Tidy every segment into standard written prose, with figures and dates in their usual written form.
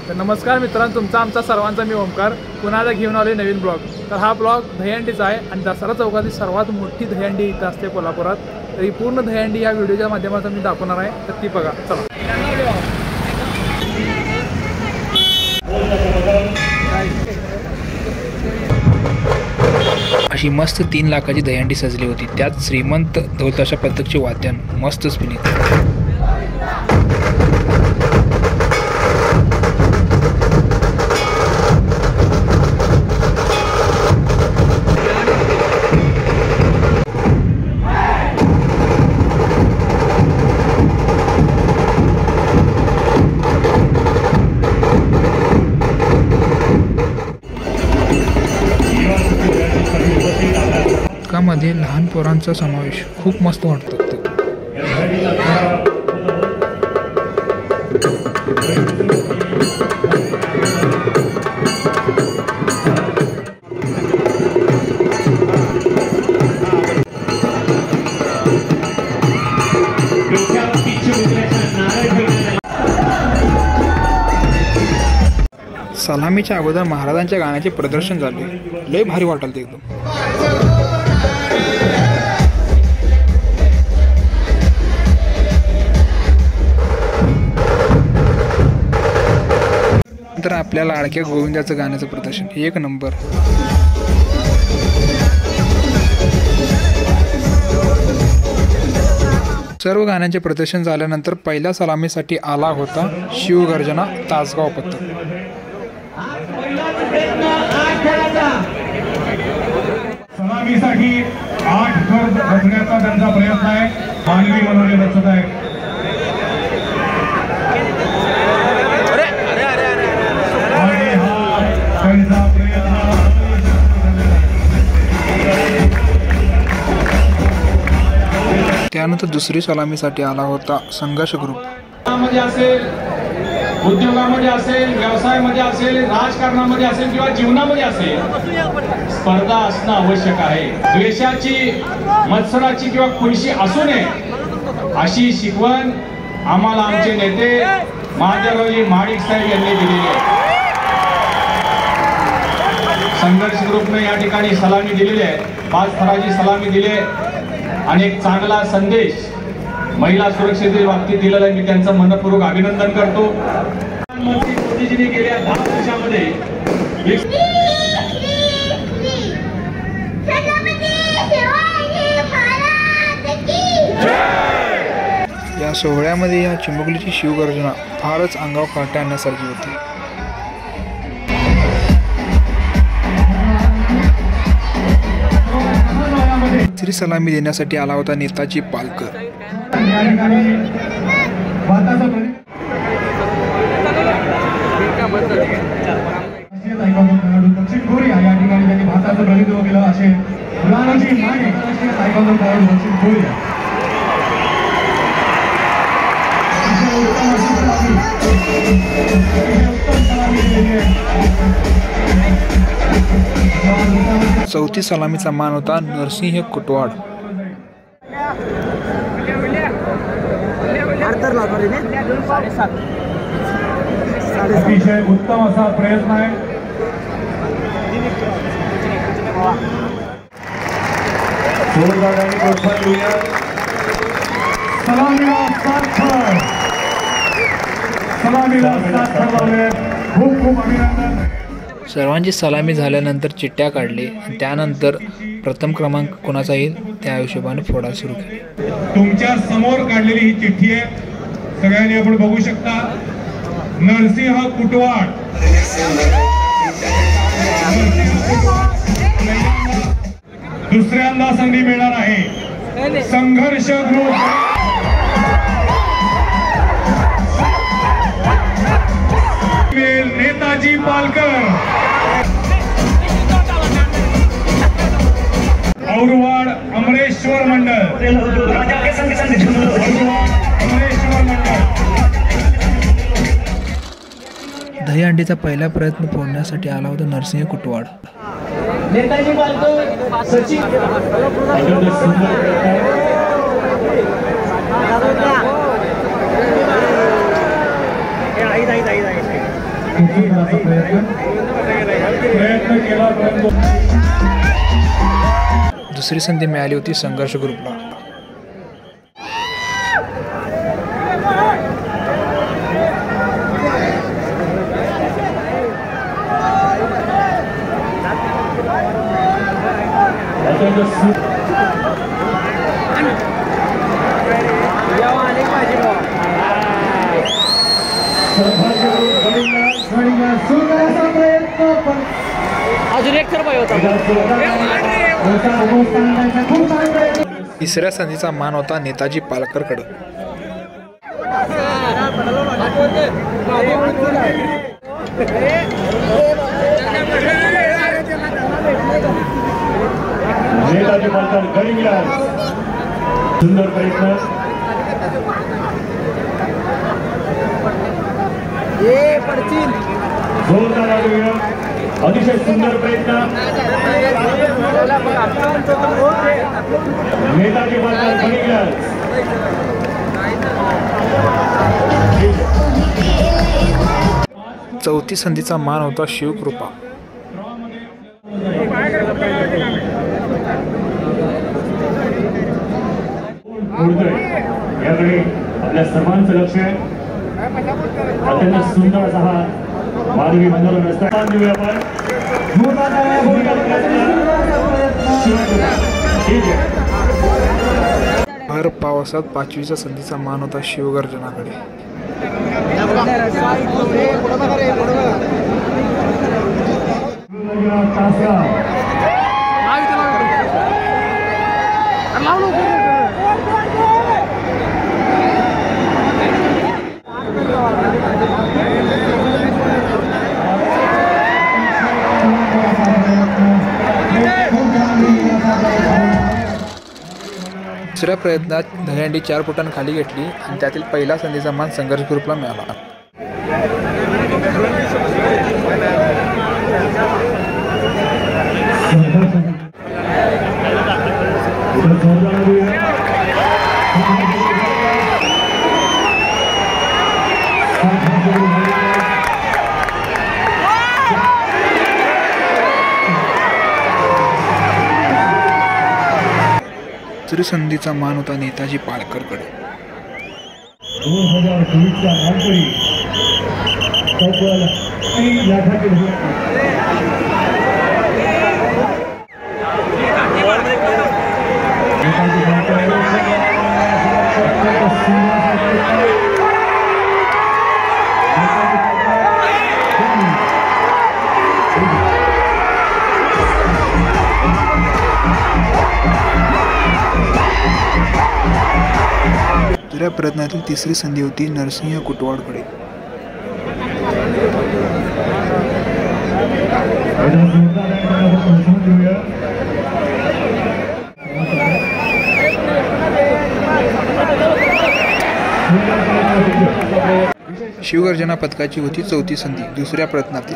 तर नमस्कार मित्रांनो, तुमचा आमचा सर्वांचा मी ओमकार पुन्हा घेऊन आलोय नवीन ब्लॉग। तर हा ब्लॉग दहीहंडीचा आहे आणि दसरा चौकातली सर्वात मोठी दहीहंडी इथं असते कोल्हापुरात। तर ही पूर्ण दहीहंडी या व्हिडिओच्या माध्यमातून मी दाखवणार आहे, तर ती बघा चला। अशी मस्त 3 लाखाची दहीहंडी सजली होती, त्यात श्रीमंत ढोल-ताशा पथकचे वाद्यान मस्त स्पिनिंग। मध्ये लहान पोरांचा समावेश खूप मस्त वाटतो। सलामीच्या अगोदर महाराजांच्या गाण्याचे प्रदर्शन झाले, लय भारी वाटलं ते एकदम। तर आपल्या लाडक्या गोविंदाचं गाण्याचं प्रदर्शन एक नंबर। सर्व गाण्यांचे प्रदर्शन झाल्यानंतर पहिल्या सलामीसाठी आला होता शिवगर्जना तासगाव पथक। सलामीसाठी 8 गज बसण्याचा त्यांचा प्रयत्न आहे, मानवी मनोरे रचत आहे। त्यानंतर दुसरी सलामीसाठी आला होता संघर्ष ग्रुप। असेल, उद्योगामध्ये असेल, व्यवसायामध्ये असेल, राजकारणामध्ये असेल किंवा जीवनामध्ये असेल, स्पर्धा असणं आवश्यक आहे। द्वेषाची, मत्सराची किंवा खुनशी असू नये अशी शिकवण आम्हाला आमचे नेते महादेवरावजी महाडिक साहेब यांनी दिलेली आहे। संघर्ष ग्रुपने या ठिकाणी सलामी दिलेली आहे, 5 थराची सलामी दिली आहे आणि एक चांगला संदेश महिला सुरक्षेच्या बाबतीत दिलेला आहे। मी त्यांचं मनपूर्वक अभिनंदन करतो। प्रधानमंत्री मोदीजींनी गेल्या 10 वर्षामध्ये या सोहळ्यामध्ये या चिमुकलीची शिवगर्जना फारच अंगावर काटा आणण्यासारखी होती। तिसरी सलामी देण्यासाठी आला होता नेताजी पालकर। दक्षिण कोरिया या ठिकाणी त्यांनी भारताचं प्रतिनिधित्व केलं असे मुलांची माने तायक्वांदो खेळाडू दक्षिण कोरिया। चौथी सलामीचा मान होता नरसिंह कुटवाड। अतिशय उत्तम असा प्रयत्न आहे। खूप खूप अभिनंदन। सर्वांची सलामी झाल्यानंतर चिठ्ठ्या काढले आणि त्यानंतर प्रथम क्रमांक कोणाचा येईल त्या हिशोबाने फोडा सुरू केले। तुमच्या समोर काढलेली ही चिठ्ठी आहे, सगळ्यांनी आपण बघू शकता। नरसिंह कुटवाड दुसऱ्यांदा संधी मिळणार आहे। संघर्ष ग्रुप नेताजी पालकर, औरवाड अमरेश्वर मंडळ, दहीहंडीचा पहिला प्रयत्न फोडण्यासाठी आला होता नरसिंह कुटवाड। नेताजी पालकर सचिन प्रयत्न केला परंतु दुसरी संधी मिळाली होती संघर्ष ग्रुपला. अजून एक तर होता. तिसऱ्या संधीचा मान होता नेताजी पालकरकडे. नेताजी पालकर गडिंगला सुंदर प्रयत्न. जोरदार आगमन, अतिशय सुंदर प्रयत्न. नेताजी पालकर गडिंगला. चौथी संधीचा मान होता शिवकृपा. याकडे आपल्या सर्वांचं लक्ष आहे. अत्यंत सुंदर असा हा मानवी मनोरम रस्ता देऊया आपण. भर पावसात पाचवीच्या संधीचा मान होता शिवगर्जनाकडे. दुसऱ्या प्रयत्नात दहीहंडी 4 फुटांनी खाली घेतली आणि त्यातील पहिला संधीचा मान संघर्ष ग्रुपला मिळाला. दुसरी संधीचा मान होता नेताजी पालकरकडे. 2024च्या मानकरी तब्बल 3 लाखाची दुसऱ्या प्रयत्नातील तिसरी संधी होती नरसिंह कुटवाडकडे. शिवगर्जना पथकाची होती चौथी संधी दुसऱ्या प्रयत्नातील.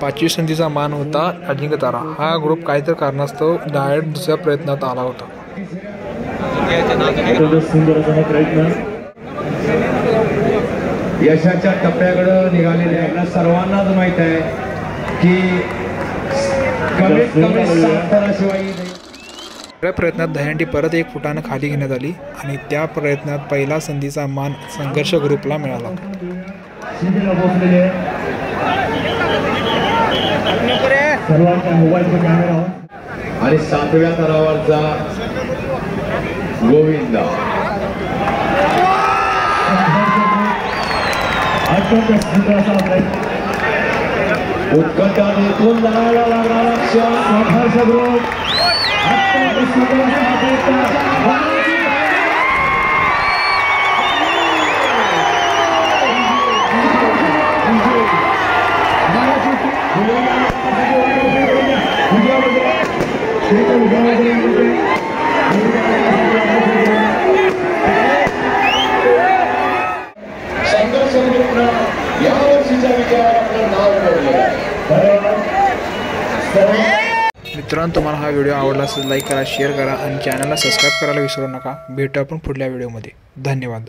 पाचवी संधीचा मान होता अजिंक्यतारा. हा ग्रुप काहीतरी कारणास्तव डायरेक्ट दुसऱ्या प्रयत्नात आला होता. यशाच्या टप्प्याकडे निघालेले आपल्या सर्वांनाच माहित आहे की कमीत कमी 7 फुटाशिवाय. दुसऱ्या प्रयत्नात दहीहंडी परत 1 फुटानं खाली घेण्यात आली आणि त्या प्रयत्नात पहिला संधीचा मान संघर्ष ग्रुपला मिळाला. आणि 7व्या तरावरचा गोविंद उत्कटाने इथून लढायला लागणारा संघर्ष ग्रुप संघर्ष ग्रुपनं यावर्षीच्या मित्रांनो, तुम्हाला हा व्हिडिओ आवडला असेल लाईक करा, शेअर करा आणि चॅनलला सबस्क्राईब करायला विसरू नका. भेटू आपण पुढल्या व्हिडिओमध्ये. धन्यवाद.